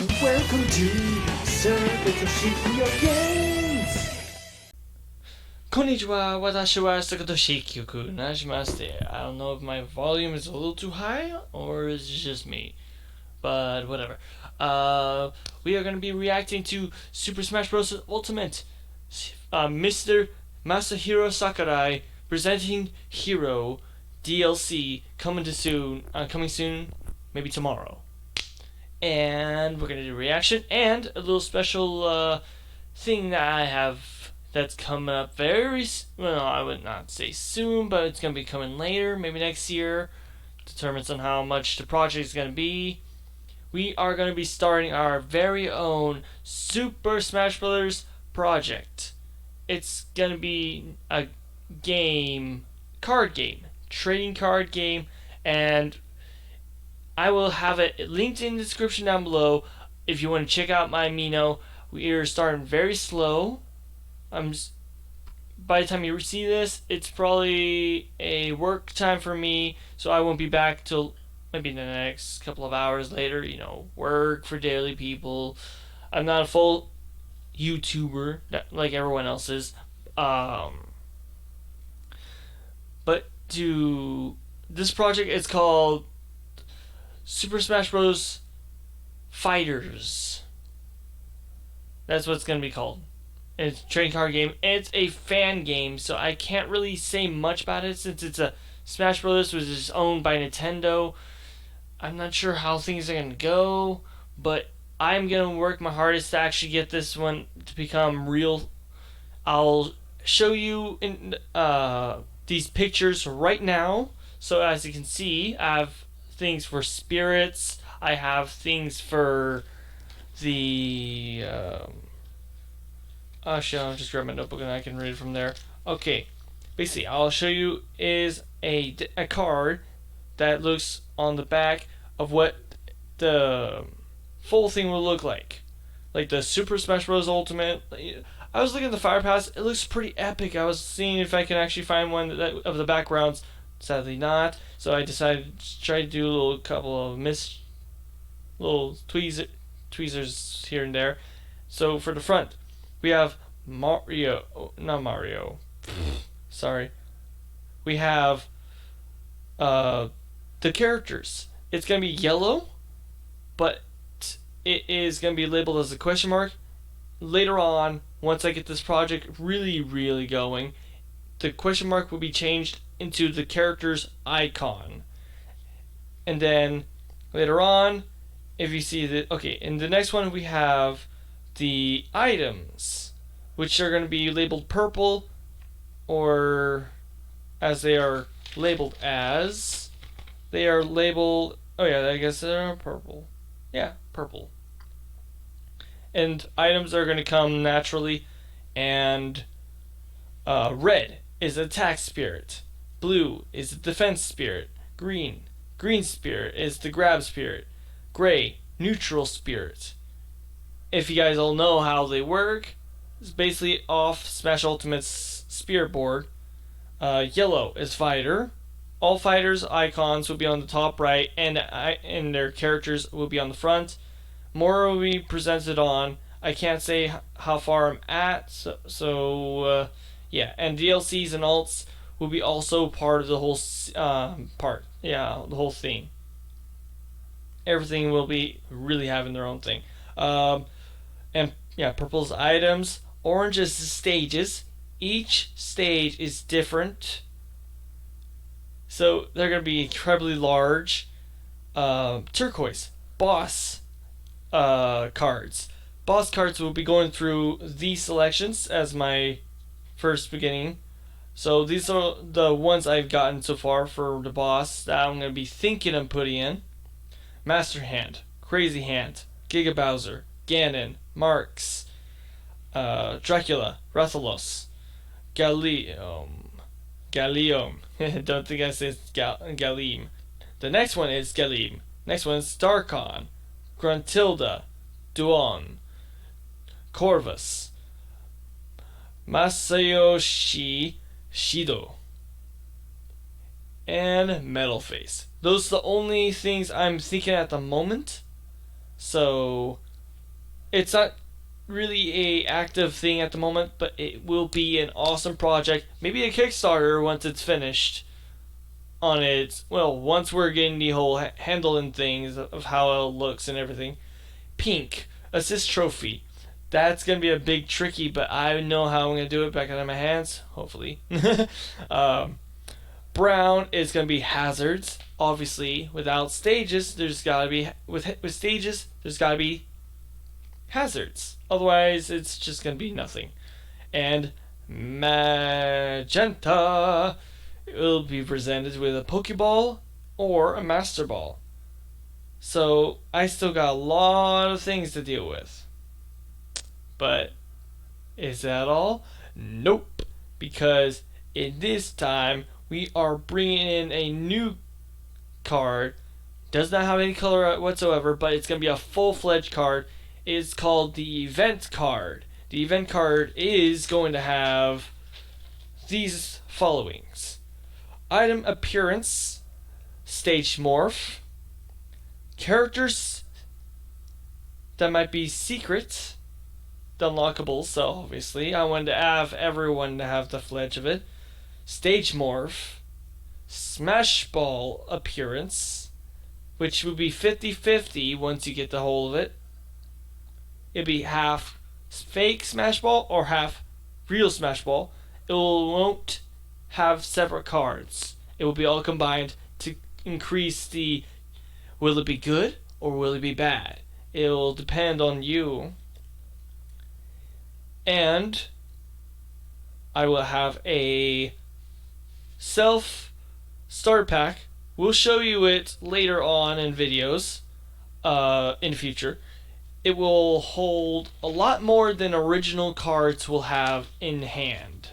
Welcome to Sircit Reacts! こんにちは、私はToshikioくなしまして。I don't know if my volume is a little too high or is it just me, but whatever. We are going to be reacting to Super Smash Bros. Ultimate. Mr. Masahiro Sakurai presenting Hero DLC coming soon, maybe tomorrow. And we're going to do a reaction and a little special thing that I have that's coming up well, I would not say soon, but it's going to be coming later, maybe next year. Determines on how much the project is going to be. We are going to be starting our very own Super Smash Bros. Project. It's going to be a card game, trading card game, and I will have it linked in the description down below if you want to check out my amino. We are starting very slow. By the time you see this, it's probably a work time for me, so I won't be back till maybe the next couple of hours later. Work for daily people. I'm not a full YouTuber like everyone else is. But this project is called Super Smash Bros. Fighters. That's what it's going to be called. It's a trading card game. It's a fan game, so I can't really say much about it since it's a Smash Bros. Which is owned by Nintendo. I'm not sure how things are going to go, but I'm going to work my hardest to actually get this one to become real. I'll show you in these pictures right now. So as you can see, I have things for spirits. I have things for the actually, I'll just grab my notebook and I can read it from there. Okay, basically I'll show you is a card that looks on the back of what the full thing will look like the Super Smash Bros. Ultimate. I was looking at the Fire Pass. It looks pretty epic. I was seeing if I can actually find one of the backgrounds. Sadly not. So I decided to try to do a couple of little tweezers here and there. So for the front, we have not Mario. Sorry. We have the characters. It's gonna be yellow, but it is gonna be labeled as a question mark. Later on, once I get this project really, really going, the question mark will be changed into the character's icon. And then later on, if you see that, okay, in the next one we have the items, which are going to be labeled purple, or as they are labeled as, oh yeah, I guess they're purple. Yeah, purple. And items are going to come naturally, and red is attack spirit. Blue is the defense spirit. Green spirit is the grab spirit. Gray, neutral spirit. If you guys all know how they work, it's basically off Smash Ultimate's spirit board. Yellow is fighter. All fighters' icons will be on the top right, and their characters will be on the front. More will be presented on. I can't say how far I'm at, so yeah. And DLCs and alts will be also part of the whole the whole thing. Everything will be really having their own thing. And yeah, purple's items, orange is the stages. Each stage is different, so they're going to be incredibly large. Turquoise, boss cards. Boss cards will be going through these selections as my first beginning. So these are the ones I've gotten so far for the boss that I'm going to be thinking of putting in. Master Hand, Crazy Hand, Giga Bowser, Ganon, Marks, Dracula, Rathalos, Gallium. Don't think I said Galim. The next one is Galim. Next one is Darkon, Gruntilda, Duon, Corvus, Masayoshi Shido, and Metal Face. Those are the only things I'm thinking at the moment. So It's not really a active thing at the moment, but it will be an awesome project. Maybe a Kickstarter once it's finished on its, well, once we're getting the whole handling things of how it looks and everything. Pink, assist trophy. That's going to be a big tricky, but I know how I'm going to do it back out of my hands, hopefully. Brown is going to be hazards. Obviously, without stages, there's got to be, with stages, there's got to be hazards. Otherwise, it's just going to be nothing. And magenta, it will be presented with a Pokeball or a Master Ball. So I still got a lot of things to deal with. But is that all? Nope. Because in this time we are bringing in a new card. Does not have any color whatsoever, but it's going to be a full-fledged card. It's called the event card. The event card is going to have these followings: item appearance, stage morph, characters that might be secret, the unlockables, so obviously I wanted to have everyone to have the fledge of it, stage morph, smash ball appearance, which would be 50-50 once you get the whole of it. It'd be half fake smash ball or half real smash ball. It won't have separate cards. It will be all combined to increase the, will it be good or will it be bad? It will depend on you. And I will have a self starter pack. We'll show you it later on in videos in the future. It will hold a lot more than original cards will have in hand.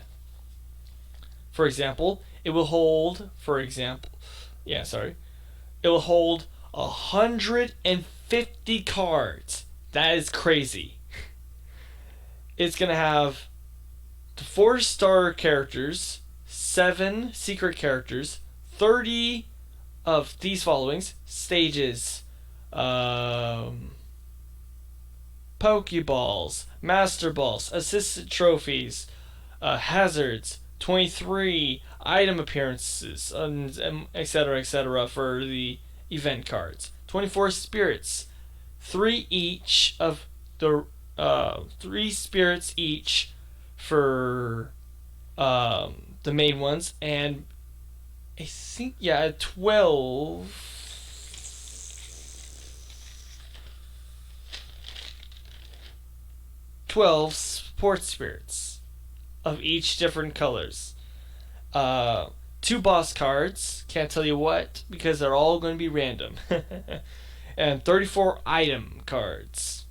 For example, it will hold, it will hold 150 cards. That is crazy. It's going to have the 4 starter characters, 7 secret characters, 30 of these followings: stages, Pokeballs, Master Balls, assisted trophies, hazards, 23 item appearances, etc. for the event cards, 24 spirits, 3 each of the 3 spirits each for the main ones, and I think 12 sports spirits of each different colors. 2 boss cards, can't tell you what because they're all going to be random. And 34 item cards.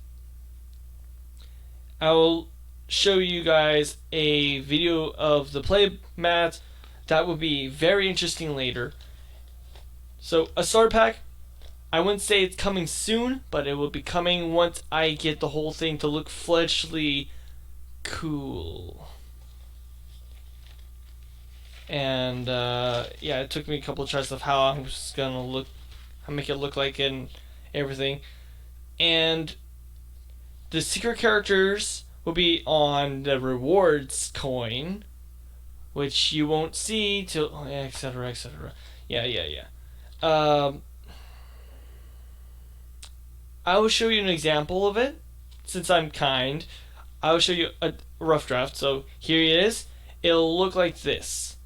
I will show you guys a video of the play mat. That will be very interesting later. So a starter pack, I wouldn't say it's coming soon, but it will be coming once I get the whole thing to look fleshly cool. And it took me a couple of tries of how I was gonna look, how make it look like and everything. And the secret characters will be on the rewards coin, which you won't see till etc. I will show you an example of it. Since I'm kind, I will show you a rough draft. So here it is. It'll look like this.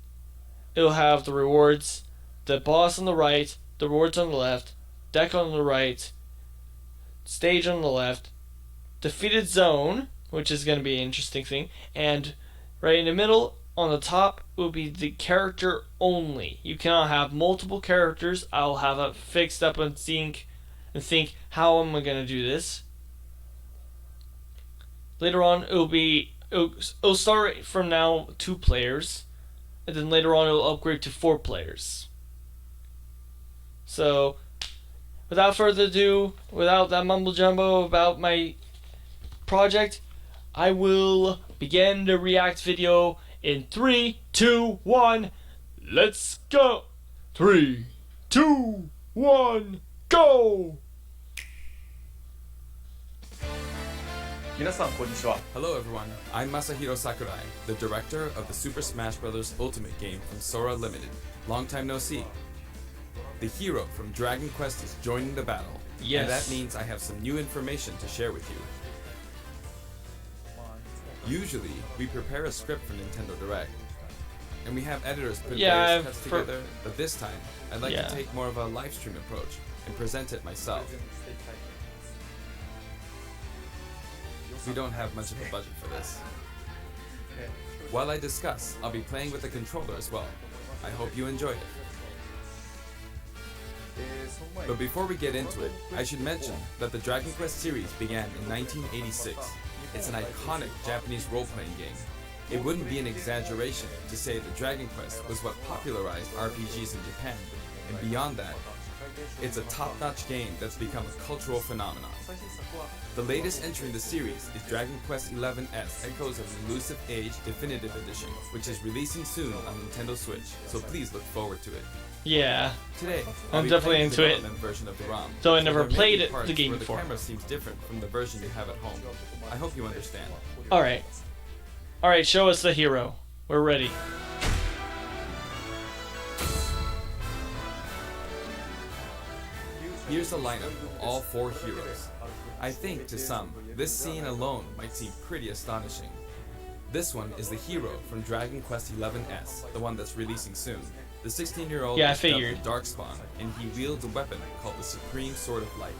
It'll have the rewards, the boss on the right, the rewards on the left, deck on the right, stage on the left, defeated zone, which is going to be an interesting thing, and right in the middle on the top will be the character only. You cannot have multiple characters. I'll have it fixed up and think how am I going to do this. Later on it'll start from now 2 players, and then later on it'll upgrade to 4 players. So without further ado, without that mumble jumbo about my project, I will begin the react video in 3, 2, 1. Let's go. 3, 2, 1, go. 皆さんこんにちは。 Hello everyone, I'm Masahiro Sakurai, the director of the Super Smash Bros. Ultimate game from Sora Limited. Long time no see. The hero from Dragon Quest is joining the battle, Yes. and that means I have some new information to share with you. Usually, we prepare a script for Nintendo Direct, and we have editors put various cuts together, but this time, I'd like to take more of a live stream approach and present it myself. We don't have much of a budget for this. While I discuss, I'll be playing with the controller as well. I hope you enjoy it. But before we get into it, I should mention that the Dragon Quest series began in 1986. It's an iconic Japanese role-playing game. It wouldn't be an exaggeration to say that Dragon Quest was what popularized RPGs in Japan, and beyond that, it's a top-notch game that's become a cultural phenomenon. The latest entry in the series is Dragon Quest XI's Echoes of the Elusive Age Definitive Edition, which is releasing soon on Nintendo Switch, so please look forward to it. Yeah. Today, I'm definitely into it. Version of the ROM, Though I never there may played be parts the game where before. The camera seems different from the version you have at home. I hope you understand. Alright. Alright, show us the hero. We're ready. Here's a lineup of all 4 heroes. I think, to some, this scene alone might seem pretty astonishing. This one is the hero from Dragon Quest XI's, the one that's releasing soon. The 16-year-old Yeah, I is dubbed figured. the Darkspawn, and he wields a weapon called the Supreme Sword of Light.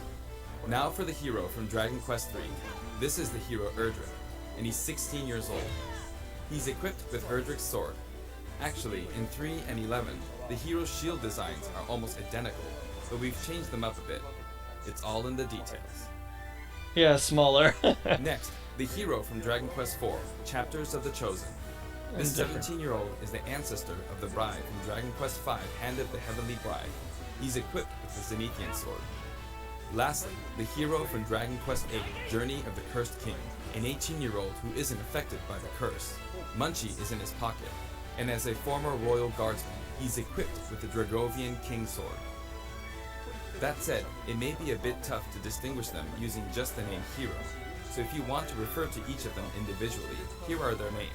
Now for the hero from Dragon Quest III. This is the hero Erdrick, and he's 16 years old. He's equipped with Erdrick's sword. Actually, in 3 and 11, the hero's shield designs are almost identical, but we've changed them up a bit. It's all in the details. Yeah, smaller. Next, the hero from Dragon Quest IV, Chapters of the Chosen. This 17-year-old is the ancestor of the bride from Dragon Quest V, Hand of the Heavenly Bride. He's equipped with the Zenithian sword. Lastly, the hero from Dragon Quest VIII, Journey of the Cursed King, an 18-year-old who isn't affected by the curse. Munchie is in his pocket, and as a former royal guardsman, he's equipped with the Dragovian King sword. That said, it may be a bit tough to distinguish them using just the name hero, so if you want to refer to each of them individually, here are their names.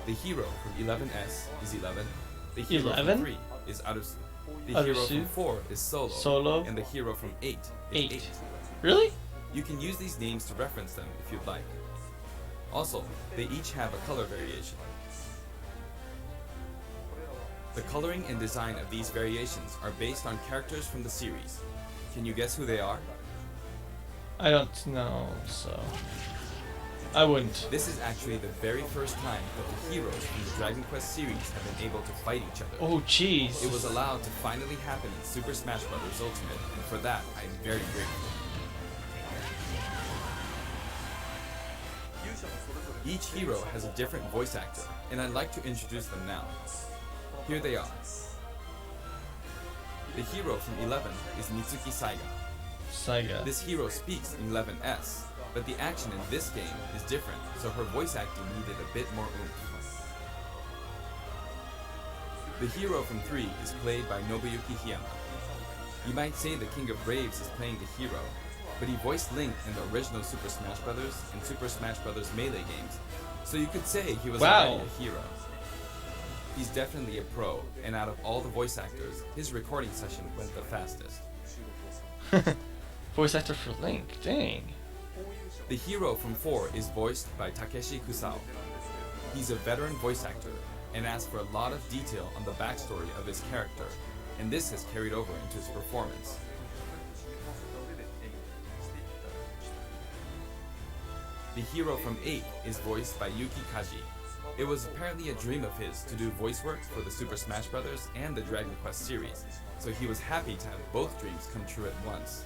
The hero from 11S is 11, the hero 11? from 3 is Arusu, the hero Arusu? from 4 is Solo? and the hero from 8 is 8. Really? You can use these names to reference them if you'd like. Also, they each have a color variation. The coloring and design of these variations are based on characters from the series. Can you guess who they are? I don't know, so I wouldn't. This is actually the very first time that the heroes from the Dragon Quest series have been able to fight each other. Oh, jeez. It was allowed to finally happen in Super Smash Bros. Ultimate, and for that, I am very grateful. Each hero has a different voice actor, and I'd like to introduce them now. Here they are. The hero from 11 is Mitsuki Saiga. Saiga. This hero speaks in 11S, but the action in this game is different, so her voice acting needed a bit more oomph. The hero from 3 is played by Nobuyuki Hiyama. You might say the King of Braves is playing the hero, but he voiced Link in the original Super Smash Bros. And Super Smash Bros. Melee games, so you could say he was already a hero. He's definitely a pro, and out of all the voice actors, his recording session went the fastest. Voice actor for Link, dang. The hero from 4 is voiced by Takeshi Kusao. He's a veteran voice actor, and asked for a lot of detail on the backstory of his character, and this has carried over into his performance. The hero from 8 is voiced by Yuki Kaji. It was apparently a dream of his to do voice work for the Super Smash Bros. And the Dragon Quest series, so he was happy to have both dreams come true at once.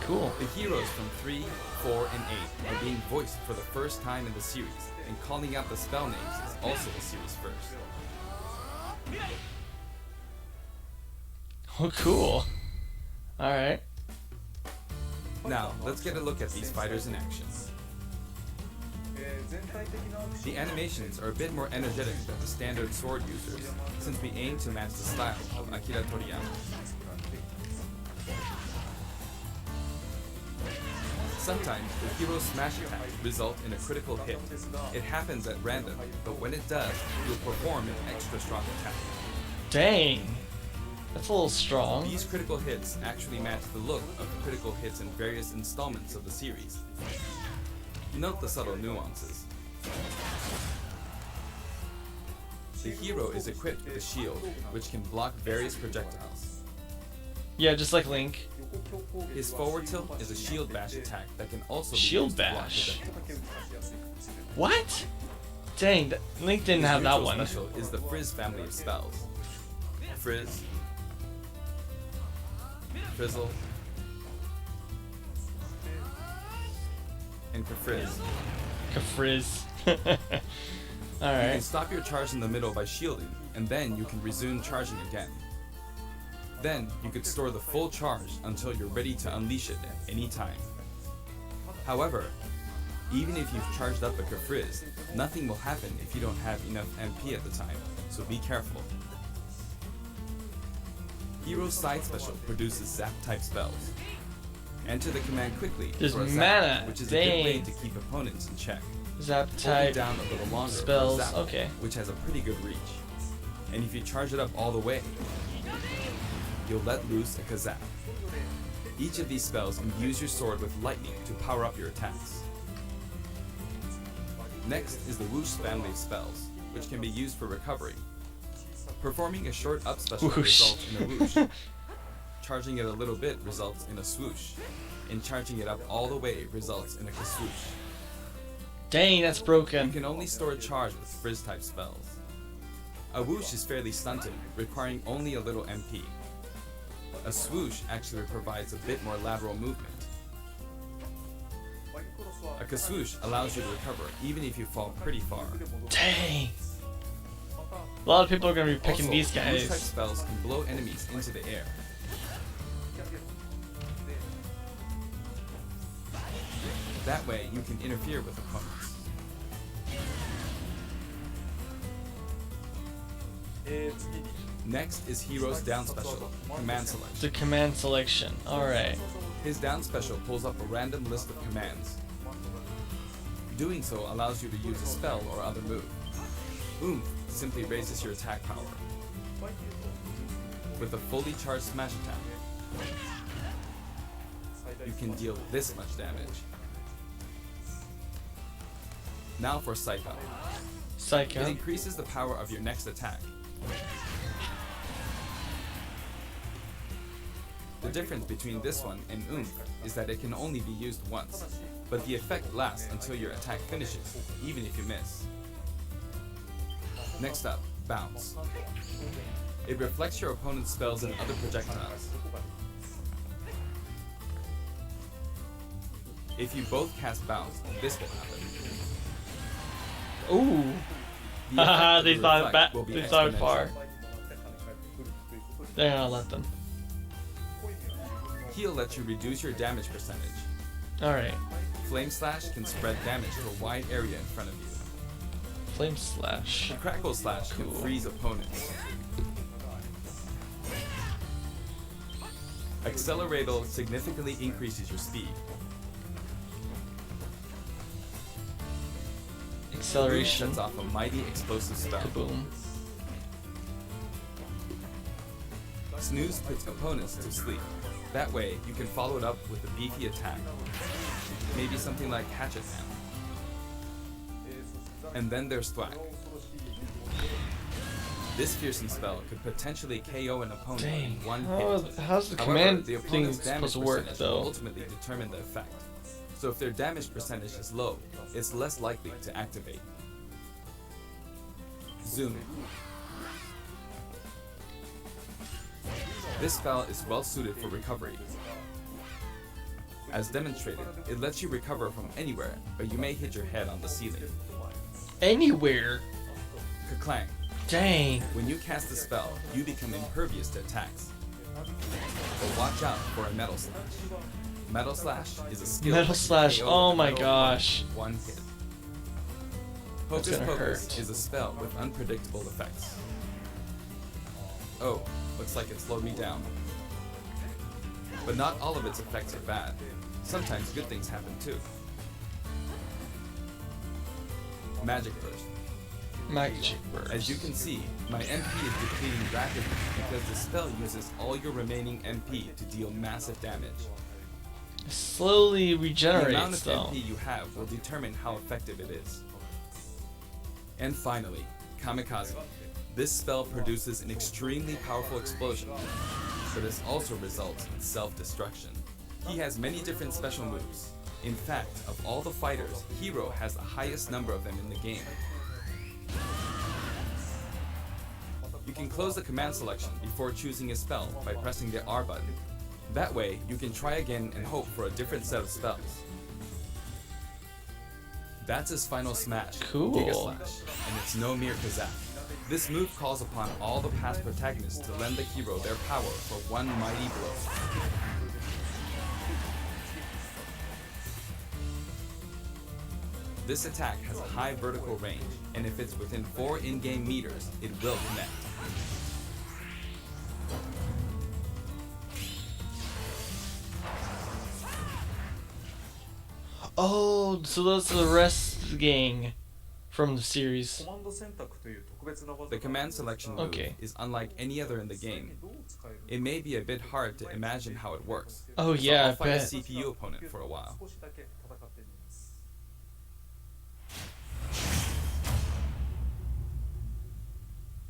Cool. The heroes from 3, 4, and 8 are being voiced for the first time in the series, and calling out the spell names is also the series first. Oh, cool. Alright. Now, let's get a look at these fighters in action. The animations are a bit more energetic than the standard sword users, since we aim to match the style of Akira Toriyama. Sometimes the hero's smash attack results in a critical hit. It happens at random, but when it does, you'll perform an extra strong attack. Dang. That's a little strong. These critical hits actually match the look of critical hits in various installments of the series. Note the subtle nuances. The hero is equipped with a shield, which can block various projectiles. Yeah, just like Link. His forward tilt is a shield bash attack that can also be Shield used to block bash? projectiles. What? Dang, Link didn't have that His one. neutral special is the Frizz family of spells. Frizz, Frizzle, and Kafrizz. Kafrizz. You can Alright. stop your charge in the middle by shielding, and then you can resume charging again. Then, you could store the full charge until you're ready to unleash it at any time. However, even if you've charged up a Kafrizz, nothing will happen if you don't have enough MP at the time, so be careful. Hero's side special produces zap-type spells. Enter the command quickly There's for a mana, zap, which is a good way dang. to keep opponents in check. Zap Hold it type down a little longer for a spells. zap, Okay. which has a pretty good reach. And if you charge it up all the way, you'll let loose a Kazap. Each of these spells imbues your sword with lightning to power up your attacks. Next is the Whoosh family of spells, which can be used for recovery. Performing a short up special Whoosh. results in a whoosh. Charging it a little bit results in a swoosh. And charging it up all the way results in a kaswoosh. Dang, that's You broken. can only store a charge with Frizz type spells. A whoosh is fairly stunted, requiring only a little MP. A swoosh actually provides a bit more lateral movement. A kaswoosh allows you to recover even if you fall pretty far. Dang. A lot of people are gonna be picking Also, these whoosh type guys. spells can blow enemies into the air. That way, you can interfere with opponents. Next is Hero's down special, Command Select. The command selection. Alright. His down special pulls up a random list of commands. Doing so allows you to use a spell or other move. Oomph simply raises your attack power. With a fully charged smash attack, you can deal this much damage. Now for Psycho. It Psycho. increases the power of your next attack. The difference between this one and Oomph is that it can only be used once, but the effect lasts until your attack finishes, even if you miss. Next up, Bounce. It reflects your opponent's spells and other projectiles. If you both cast Bounce, this will happen. Ooh. The effect Haha, of they the thought it reflect will be they thought it exponential. far. They're gonna let them. Heal lets you reduce your damage percentage. Alright. Flame Slash can spread damage to a wide area in front of you. Flame slash. The Crackle Slash can Cool. freeze opponents. Accelerator significantly increases your speed. Acceleration. Sets off a mighty explosive spell. Kaboom. Snooze puts opponents to sleep. That way, you can follow it up with a beefy attack. Maybe something like Hatchet Man. And then there's Thwack. This fearsome spell could potentially KO an opponent Dang. in one hit. How's the However, command the thing opponent's supposed damage to work percentage will though? ultimately determine the effect. So if their damage percentage is low, it's less likely to activate. Zoom. This spell is well suited for recovery. As demonstrated, it lets you recover from anywhere, but you may hit your head on the ceiling. Anywhere. Ka-clang. Dang. When you cast a spell, you become impervious to attacks. But watch out for a Metal Slash. Metal Slash is a skill. Metal that can Slash, KO oh a my metal gosh. opponent in one hit. That's Hocus gonna Pocus hurt. is a spell with unpredictable effects. Oh, looks like it slowed me down. But not all of its effects are bad. sometimes good things happen too. Magic Burst. Magic Burst. As you can see, my MP is depleting rapidly because the spell uses all your remaining MP to deal massive damage. Slowly The amount regenerates of though. MP you have will determine how effective it is. And finally, Kamikaze. This spell produces an extremely powerful explosion, but this also results in self-destruction. He has many different special moves. In fact, of all the fighters, Hero has the highest number of them in the game. You can close the command selection before choosing a spell by pressing the R button. That way, you can try again and hope for a different set of spells. That's his final smash, Cool. Giga Slash, and it's no mere kazak. This move calls upon all the past protagonists to lend the hero their power for one mighty blow. This attack has a high vertical range, and if it's within 4 in-game meters, it will connect. Oh, so those are the rest of the gang from the series. The command selection move Okay. is unlike any other in the game. It may be a bit hard to imagine how it works. Oh So yeah, I'll I fight a bet. CPU opponent for a while.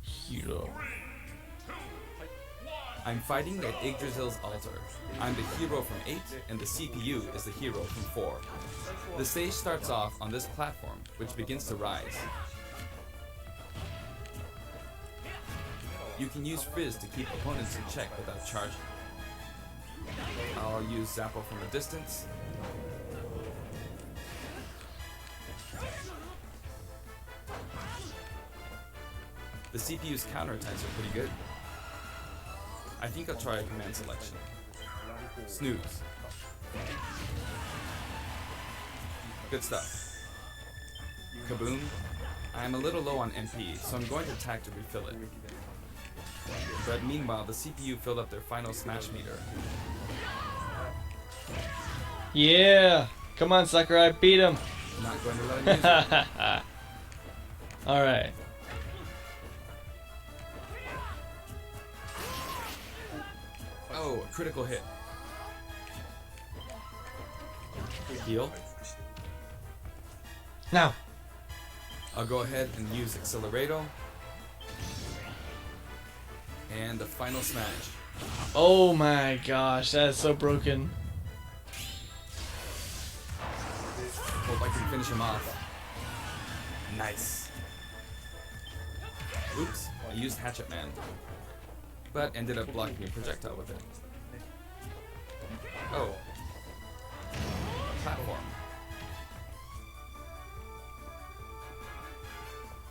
Hero. I'm fighting at Yggdrasil's altar. I'm the hero from 8, and the CPU is the hero from 4. The stage starts off on this platform, which begins to rise. You can use Frizz to keep opponents in check without charging. I'll use Zappo from a distance. The CPU's counterattacks are pretty good. I think I'll try a command selection. Snooze. Good stuff. Kaboom. I'm a little low on MP, so I'm going to attack to refill it. But meanwhile, the CPU filled up their final smash meter. Yeah! Come on, Sakurai, beat him! Not going to let him use it. Alright. Oh, a critical hit. Heal. Now! I'll go ahead and use Accelerato. And the final smash. Oh my gosh, that is so broken. Hope I can finish him off. Nice. Oops, I used Hatchet Man. But ended up blocking a projectile with it. Oh. Platform.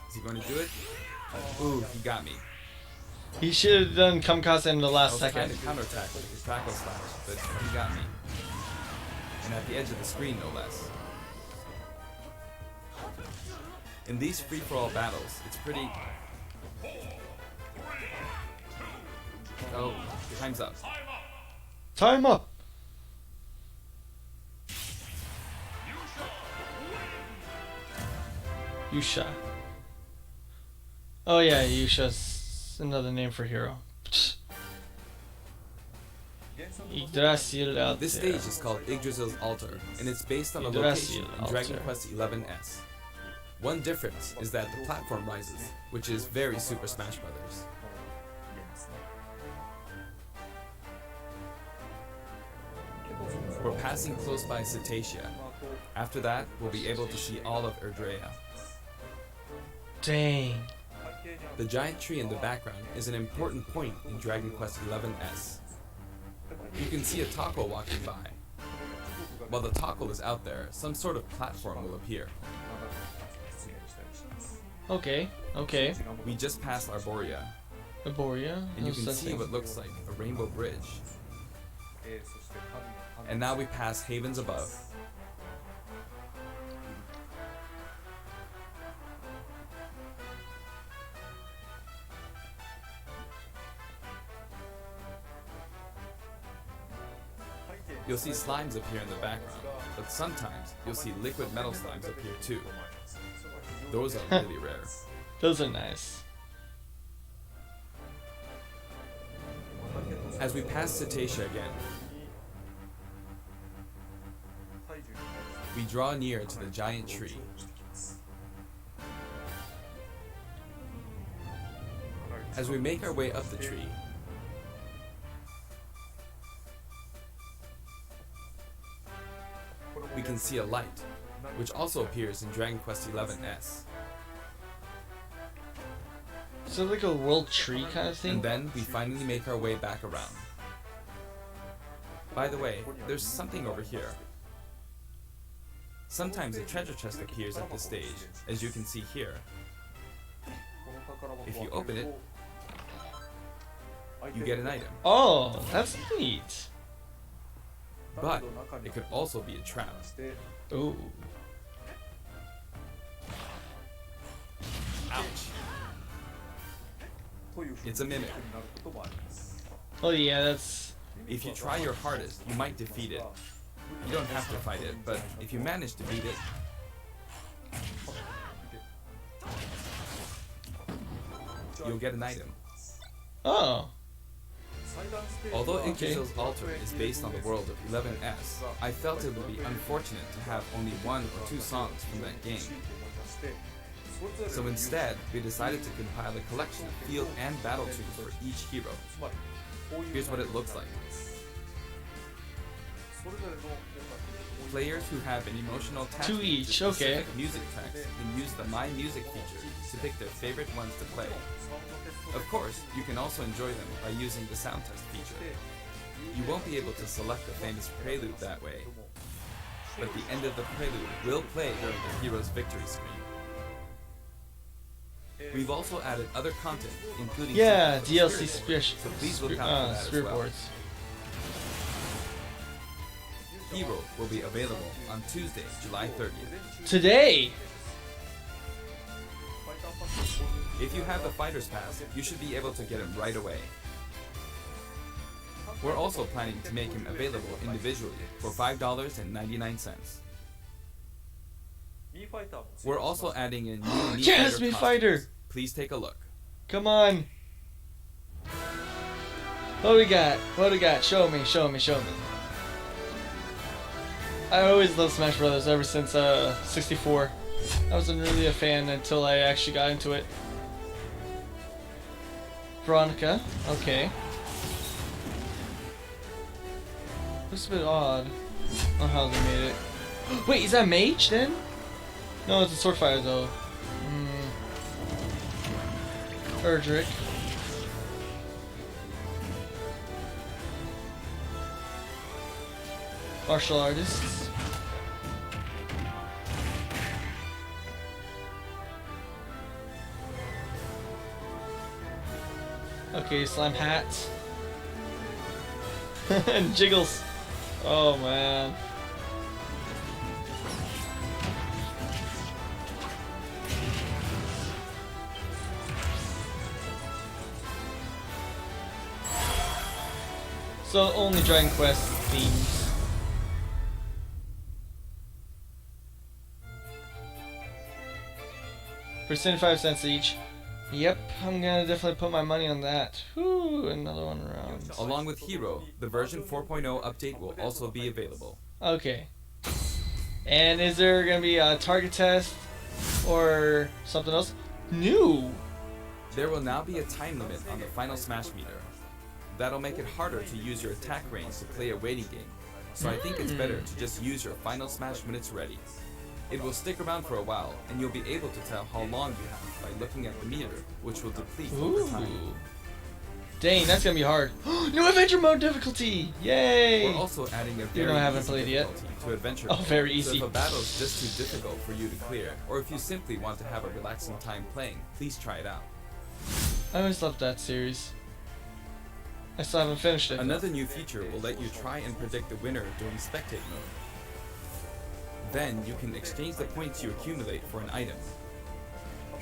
Is he going to do it? Ooh, he got me. He should have done Kamikaze in the I last was second. trying to counterattack with his tackle slash, but he got me. And at the edge of the screen, no less. In these free-for-all battles, it's pretty... Oh, time's up. Time up! Yusha. Oh yeah, Yusha's another name for hero. Yggdrasil out This there. stage is called Yggdrasil's Altar, and it's based on a Yggdrasil location in Dragon Altar. Quest XI's. One difference is that the platform rises, which is very Super Smash Brothers. We're passing close by Cetacea. After that, we'll be able to see all of Erdrea. Dang. The giant tree in the background is an important point in Dragon Quest XI's. You can see a taco walking by. While the taco is out there, some sort of platform will appear. Okay, okay. We just passed Arborea, Arborea? and you What's can that see thing? what looks like a rainbow bridge. And now we pass Havens Above. You'll see slimes appear in the background, but sometimes you'll see liquid metal slimes appear too. Those are really rare. Those are nice. As we pass Cetacea again, we draw near to the giant tree. As we make our way up the tree, we can see a light, which also appears in Dragon Quest XI-S. Is it like a world tree kind of thing? And then we finally make our way back around. By the way, there's something over here. Sometimes a treasure chest appears at this stage, as you can see here. If you open it, you get an item. Oh, that's neat. But it could also be a trap. Ooh. Ouch. It's a mimic. Oh yeah, that's... If you try your hardest, you might defeat it. You don't have to fight it, but if you manage to beat it, you'll get an item. Oh. Although Yggdrasil's altar is based on the world of 11S, I felt it would be unfortunate to have only 1 or 2 songs from that game. So instead, we decided to compile a collection of field and battle tunes for each hero. Here's what it looks like. Players who have an emotional attachment Two each, to specific okay. music tracks can use the My Music feature to pick their favorite ones to play. Of course, you can also enjoy them by using the sound test feature. You won't be able to select the famous prelude that way, but the end of the prelude will play during the hero's victory screen. We've also added other content, including Yeah, some DLC spirit spirit, boards, so please look out for that as spirit well. boards. Hero will be available on Tuesday, July 30th. Today! If you have the Fighter's Pass, you should be able to get him right away. We're also planning to make him available individually for $5.99. We're also adding in new Mii Yes, Fighter Mii costumes. Fighter! Please take a look. Come on! What we got? What we got? Show me, show me, show me. I always loved Smash Brothers ever since 64. I wasn't really a fan until I actually got into it. Veronica, okay. Looks a bit odd on how they made it. Wait, is that Mage then? No, it's a sword fighter though. Erdrick. Martial artists. Okay, slime hats. And jiggles. Oh man. So only Dragon Quest themes. For 75 cents each. Yep, I'm gonna definitely put my money on that. Whew, another one around. Along with Hero, the version 4.0 update will also be available. Okay. And is there gonna be a target test or something else? New! There will now be a time limit on the final Smash meter. That'll make it harder to use your attack range to play a waiting game, so I think it's better to just use your final Smash when it's ready. It will stick around for a while, and you'll be able to tell how long you have by looking at the meter, which will deplete over time. Dang, that's gonna be hard. New adventure mode difficulty! Yay! We're also adding a You very know I haven't easy played yet. difficulty to adventure Oh, mode. very So easy. if a battle is just too difficult for you to clear, or if you simply want to have a relaxing time playing, please try it out. I always loved that series. I still haven't finished it. Another new feature will let you try and predict the winner during spectate mode. Then you can exchange the points you accumulate for an item.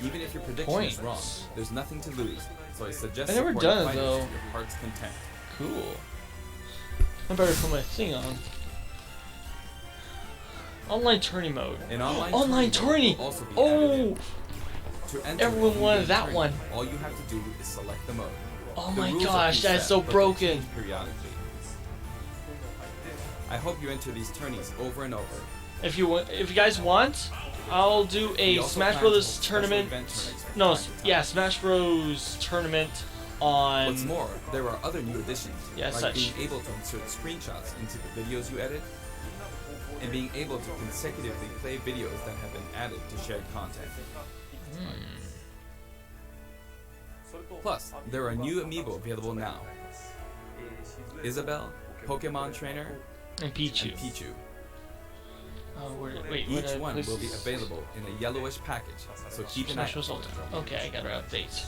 Even if your prediction is wrong, Points. there's nothing to lose, so I suggest I never supporting done it, fighters though. to your heart's content. Cool. I better put my thing on. Online tourney mode. An online tourney! will also be Oh! added. To enter Everyone the wanted in-game that tourney, one. All you have to do is select the mode. Oh The my rules are gosh, that's preset, so but they broken. change periodically. I hope you enter these tourneys over and over. If you guys want, I'll do We a also Smash plan to Brothers hold special tournament. event tournaments from No, time to time. yeah, Smash Bros tournament on. What's more, there are other new additions, Yeah, like such. being able to insert screenshots into the videos you edit, and being able to consecutively play videos that have been added to shared content. Plus, there are new amiibo available now. Isabelle, Pokemon Trainer, And Pichu. and Pichu. Wait, Each one will be available in a yellowish package, so keep an eye Smash out. Bros Ultimate. Okay, I gotta update.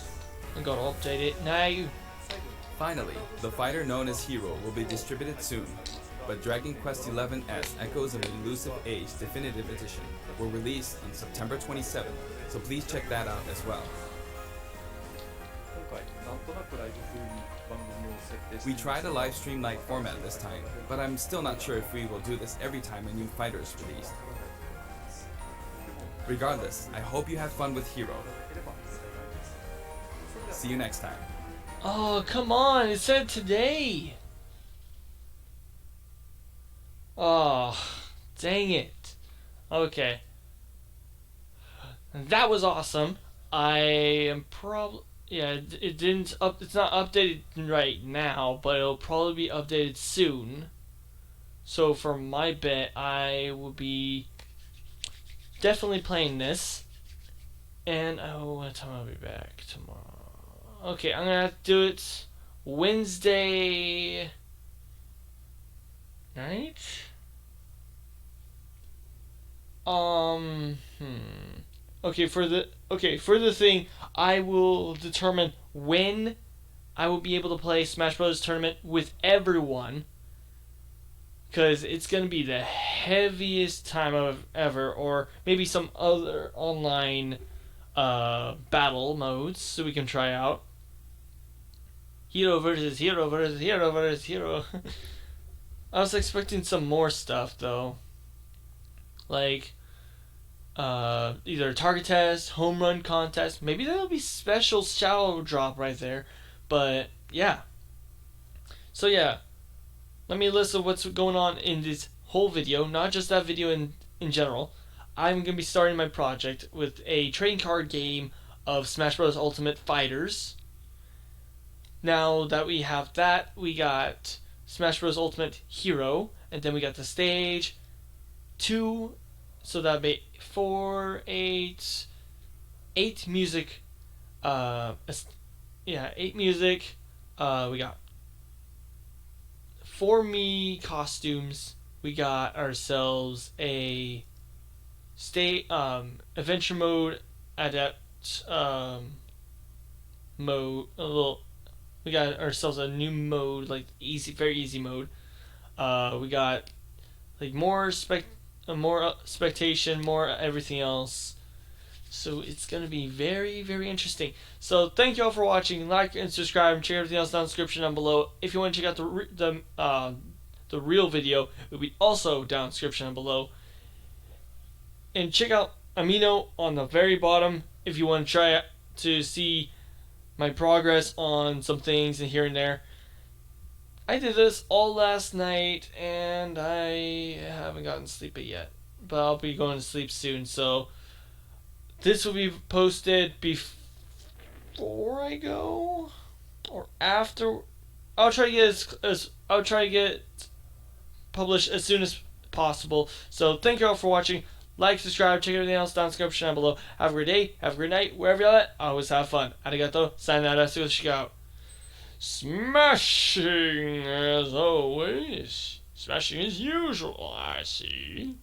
I gotta update it now. Finally, the fighter known as Hero will be distributed soon, but Dragon Quest XI's Echoes of Elusive Age Definitive Edition will release on September 27th, so please check that out as well. We tried a live stream-like format this time, but I'm still not sure if we will do this every time a new fighter is released. Regardless, I hope you have fun with Hero. See you next time. Oh, come on, it said today. Oh, dang it. Okay. That was awesome. I am probably... Yeah, it didn't up. It's not updated right now, but it'll probably be updated soon. So for my bet, I will be definitely playing this. And what time I'll be back tomorrow? Okay, I'm gonna have to do it Wednesday night. Okay, for the thing, I will determine when I will be able to play Smash Bros. Tournament with everyone, because it's going to be the heaviest time of ever, or maybe some other online battle modes so we can try out. Hero versus Hero versus Hero versus Hero. I was expecting some more stuff, though. Like... either target test, home run contest. Maybe there'll be special shadow drop right there. But yeah. So yeah, let me list of what's going on in this whole video, not just that video in general. I'm gonna be starting my project with a trading card game of Smash Bros. Ultimate Fighters. Now that we have that, we got Smash Bros. Ultimate Hero, and then we got the stage 2. So that'd be 8 music. 8 music. We got 4 me costumes. We got ourselves a adventure mode, adept mode. We got ourselves a new mode, like very easy mode. We got like more expectation, more everything else. So it's gonna be very, very interesting. So thank you all for watching. Like and subscribe, and check everything else down in the description down below. If you want to check out the real video, it will be also down in the description down below. And check out Amino on the very bottom if you want to try to see my progress on some things and here and there. I did this all last night, and I haven't gotten sleep yet. But I'll be going to sleep soon, so this will be posted before I go or after. I'll try to get it published as soon as possible. So thank you all for watching. Like, subscribe, check everything else down in the description down below. Have a great day, have a great night, wherever you're at. Always have fun. Arigato, Sayanora, Toshikio. Smashing as always. Smashing as usual, I see.